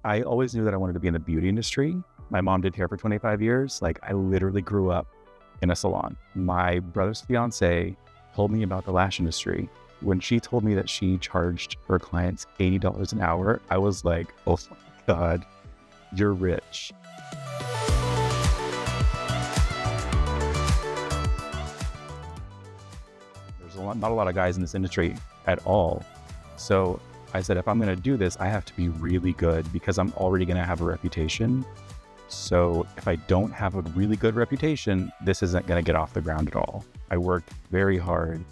I always knew that I wanted to be in the beauty industry. My mom did hair for 25 years. Like, I literally grew up in a salon. My brother's fiance told me about the lash industry. When she told me that she charged her clients $80 an hour, I was like, oh my God, you're rich. There's not a lot of guys in this industry at all. So I said, if I'm going to do this, I have to be really good because I'm already going to have a reputation. So if I don't have a really good reputation, this isn't going to get off the ground at all. I worked very hard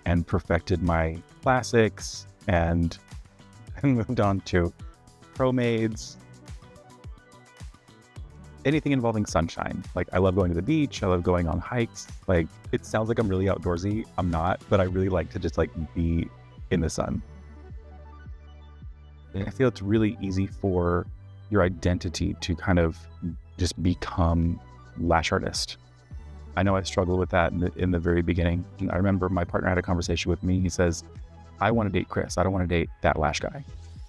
and perfected my classics and moved on to ProMades. Anything involving sunshine. Like, I love going to the beach. I love going on hikes. Like, it sounds like I'm really outdoorsy. I'm not, but I really like to just like be in the sun. And I feel it's really easy for your identity to kind of just become lash artist. I know I struggled with that in the very beginning. And I remember my partner had a conversation with me. He says, I want to date Chris. I don't want to date that lash guy.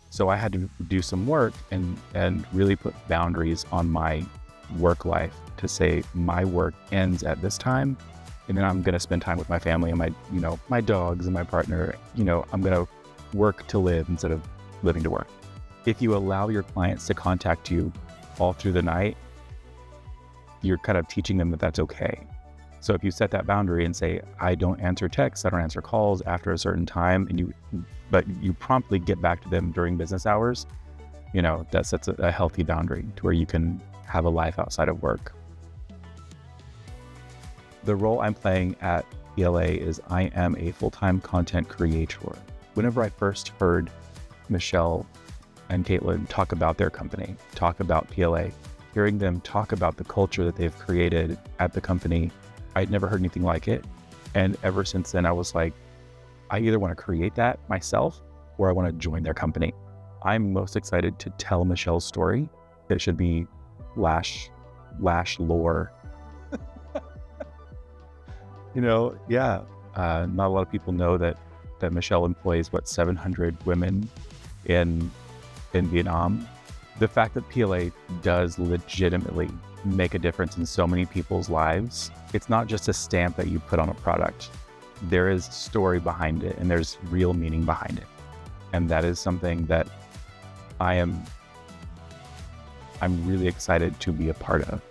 So I had to do some work and really put boundaries on my work life to say my work ends at this time. And then I'm going to spend time with my family and my dogs and my partner. I'm going to work to live instead of living to work. If you allow your clients to contact you all through the night, you're kind of teaching them that that's okay. So if you set that boundary and say, I don't answer texts, I don't answer calls after a certain time, but you promptly get back to them during business hours, that sets a healthy boundary to where you can have a life outside of work. The role I'm playing at PLA is I am a full-time content creator. Whenever I first heard Michelle and Caitlin talk about their company, talk about PLA, hearing them talk about the culture that they've created at the company, I'd never heard anything like it. And ever since then, I was like, I either want to create that myself or I want to join their company. I'm most excited to tell Michelle's story. It should be Lash lore. Not a lot of people know that Michelle employs 700 women in Vietnam. The fact that PLA does legitimately make a difference in so many people's lives, it's not just a stamp that you put on a product. There is story behind it and there's real meaning behind it. And that is something that I'm really excited to be a part of.